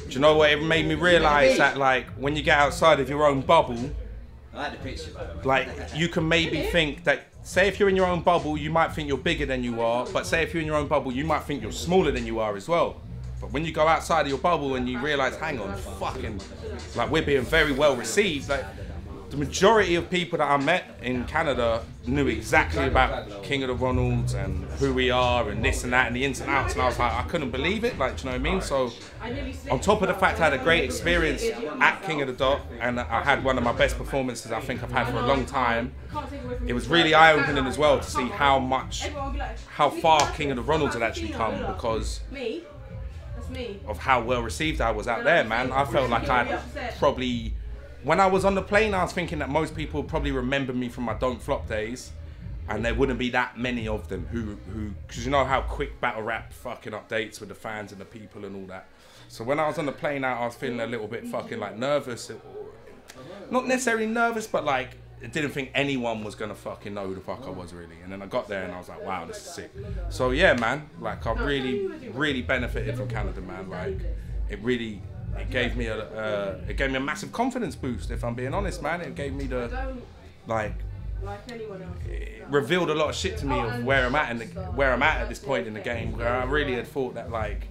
Do you know what? It made me realise that, like, when you get outside of your own bubble, I like the picture, by the way. like, you can maybe think that, say if you're in your own bubble, you might think you're bigger than you are, but say if you're in your own bubble, you might think you're smaller than you are as well. But when you go outside of your bubble and you realise, hang on, fucking, like, we're being very well received. Like, the majority of people that I met in Canada knew exactly about King of the Ronalds and who we are and this and that and the ins and outs, and I was like, I couldn't believe it, like, do you know what I mean? So, on top of the fact I had a great experience at King of the Dot, and I had one of my best performances I think I've had for a long time, it was really eye-opening as well to see how far King of the Ronalds had actually come, because of how well received I was out there, man. I felt like I'd probably, when I was on the plane, I was thinking that most people would probably remember me from my Don't Flop days, and there wouldn't be that many of them who, because you know how quick battle rap fucking updates with the fans and the people and all that. So when I was on the plane out, I was feeling a little bit fucking like nervous, not necessarily nervous, but like, I didn't think anyone was gonna fucking know who the fuck I was really. And then I got there and I was like, wow, this is sick. So yeah, man, like I've really benefited from Canada, man. Like it gave me a massive confidence boost, if I'm being honest, man. It gave me the, like it revealed a lot of shit to me of where I'm at this point in the game, where I really had thought that like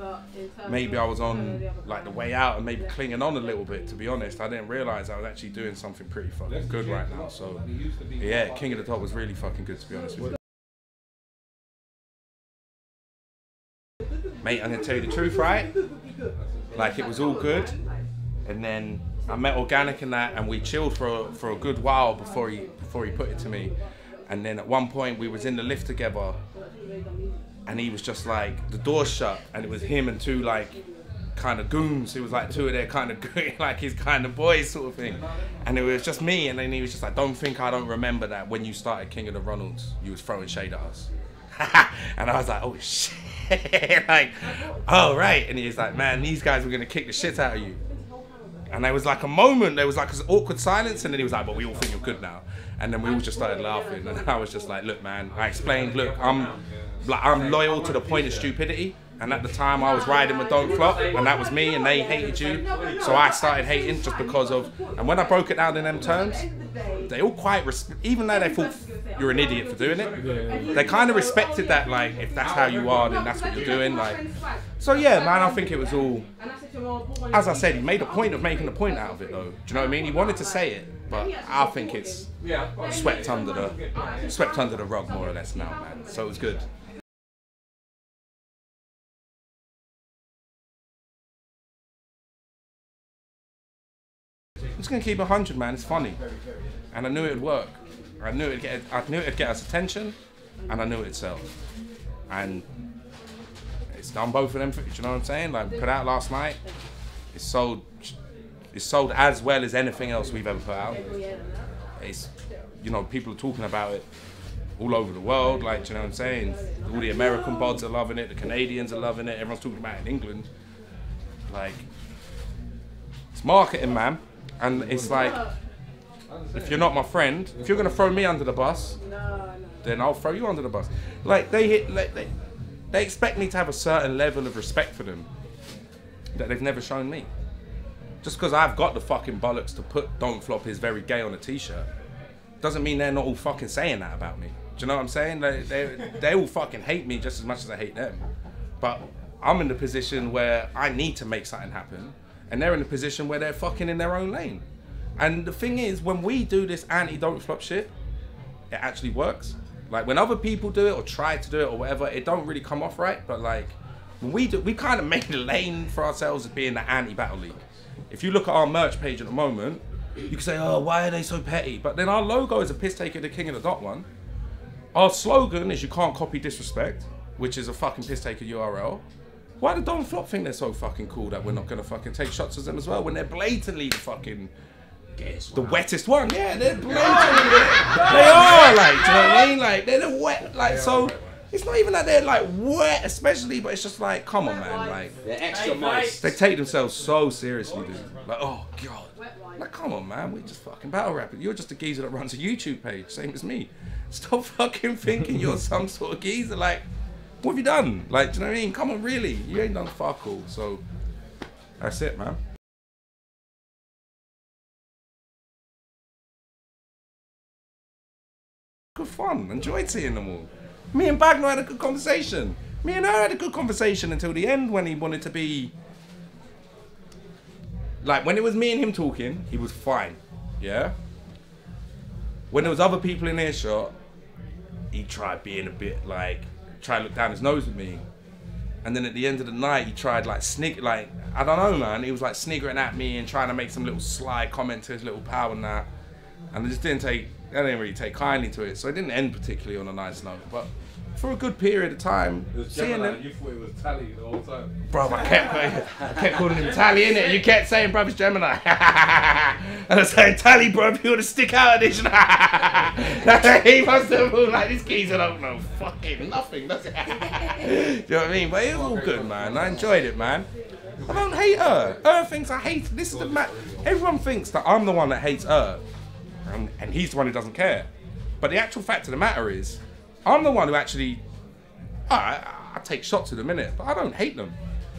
maybe I was on like the way out and maybe clinging on a little bit. To be honest, I didn't realise I was actually doing something pretty fucking good right now. So yeah, King of the Top was really fucking good, to be honest with you. Mate, I'm gonna tell you the truth, right? Like it was all good, and then I met Organic and that, and we chilled for a good while before he put it to me. And then at one point we was in the lift together, and he was just like, the door shut, and it was him and two like kind of goons. It was like two of their kind of like his kind of boys sort of thing. And it was just me, and then he was just like, don't think I don't remember that when you started King of the Ronalds, you was throwing shade at us. And I was like, oh shit, like, oh right. And he was like, man, these guys were gonna kick the shit out of you. And there was like a moment, there was like an awkward silence, and then he was like, but we all think you're good now. And then we all just started laughing, and I was just like, look man, I explained, look, I'm loyal to the point of stupidity, and at the time I was riding with Don't Flop, and that was me, and they hated you, so I started hating just because of, and when I broke it down in them terms, they all quite, even though they thought you're an idiot for doing it, they kind of respected that, like, if that's how you are, then that's what you're doing, like. So yeah, man, I think it was all, as I said, he made a point of making a point out of it though. Do you know what I mean? He wanted to say it, but I think it's swept under the rug more or less now, man. So it was good. I'm just gonna keep 100, man. It's funny, and I knew it'd work. I knew it'd get us attention, and I knew it'd sell. And it's done both of them. Do you know what I'm saying? Like, put out last night. It's sold as well as anything else we've ever put out. It's, you know, people are talking about it all over the world. Like, do you know what I'm saying? All the American pods are loving it. The Canadians are loving it. Everyone's talking about it in England. Like, it's marketing, man. And it's like, if you're not my friend, if you're gonna throw me under the bus, then I'll throw you under the bus. Like they expect me to have a certain level of respect for them that they've never shown me. Just because I've got the fucking bollocks to put Don't Flop is very gay on a t-shirt, doesn't mean they're not all fucking saying that about me. Do you know what I'm saying? They all fucking hate me just as much as I hate them. But I'm in the position where I need to make something happen, and they're in a position where they're fucking in their own lane. And the thing is, when we do this anti-Don't Flop shit, it actually works. Like, when other people do it or try to do it or whatever, it don't really come off right. But like, when we do, we kind of made a lane for ourselves as being the anti-Battle League. If you look at our merch page at the moment, you can say, oh, why are they so petty? But then our logo is a piss taker, the King of the Dot one. Our slogan is you can't copy disrespect, which is a fucking piss taker URL. Why do Don't Flop think they're so fucking cool that we're not gonna fucking take shots at them as well when they're blatantly the fucking the wettest one? Yeah, they're blatantly they are, like, do you know what I mean? Like, they're the wet, like, so it's not even that they're like wet especially, but it's just like, come on man, like, they're extra moist. They take themselves so seriously, dude. Like, oh god, like, come on man, we just fucking battle rapping. You're just a geezer that runs a YouTube page, same as me. Stop fucking thinking you're some sort of geezer. Like, what have you done? Like, do you know what I mean? Come on, really, you ain't done fuck all. So That's it, man. Good fun. Enjoyed seeing them all. Me and Bagno had a good conversation. Me and her had a good conversation until the end when he wanted to be... Like, when it was me and him talking, he was fine. Yeah? When there was other people in earshot, he tried being a bit like... Tried to look down his nose at me. And then at the end of the night, he tried like I don't know, man. He was like sniggering at me and trying to make some little sly comment to his little pal and that. And I didn't really take kindly to it. So it didn't end particularly on a nice note. But for a good period of time, seeing them. You thought it was Tally the whole time. Bro, I kept calling him Tally, innit? You kept saying, bro, it's Gemini. And I was saying, Tally, bro, if you want to stick out of this. He must have been like, this geezer don't know fucking nothing, does it? Do you know what I mean? But it was all good, man. I enjoyed it, man. I don't hate her. Her thinks I hate. This is the everyone thinks that I'm the one that hates her. And he's the one who doesn't care. But the actual fact of the matter is, I'm the one who actually, I take shots at them, innit? But I don't hate them.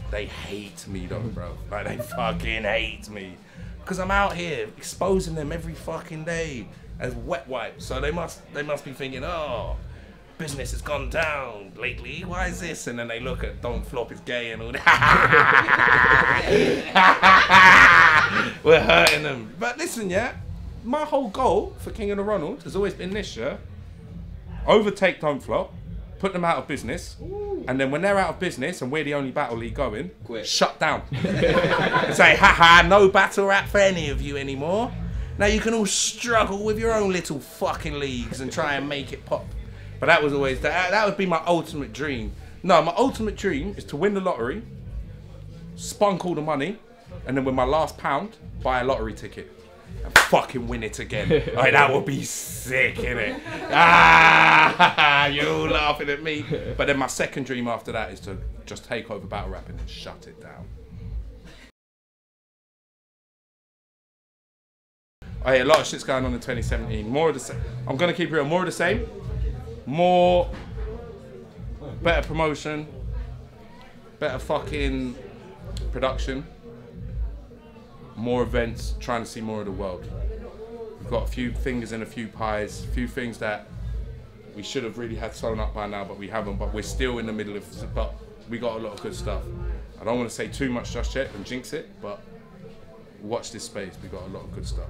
They hate me though, bro. Like, they fucking hate me. Because I'm out here exposing them every fucking day as wet wipes. So they must be thinking, oh, business has gone down lately. Why is this? And then they look at Don't Flop is gay and all that. We're hurting them. But listen, yeah, my whole goal for King of the Ronalds has always been this, yeah? Overtake Don't Flop, put them out of business, and then when they're out of business and we're the only battle league going, shut down. And say, haha, no battle rap for any of you anymore. Now you can all struggle with your own little fucking leagues and try and make it pop. But that was always, that would be my ultimate dream. No, my ultimate dream is to win the lottery, spunk all the money, and then with my last pound, buy a lottery ticket. And fucking win it again. Like, that would be sick, innit? Ah, you're all laughing at me. But then my second dream after that is to just take over battle rapping and shut it down. Oh yeah, a lot of shit's going on in 2017. More of the same. I'm gonna keep it real. More of the same. More, better promotion, better fucking production. More events, trying to see more of the world. We've got a few fingers in a few pies, a few things that we should have really had sewn up by now, but we haven't. But we're still in the middle of, but we got a lot of good stuff. I don't want to say too much just yet and jinx it, but watch this space. We got a lot of good stuff.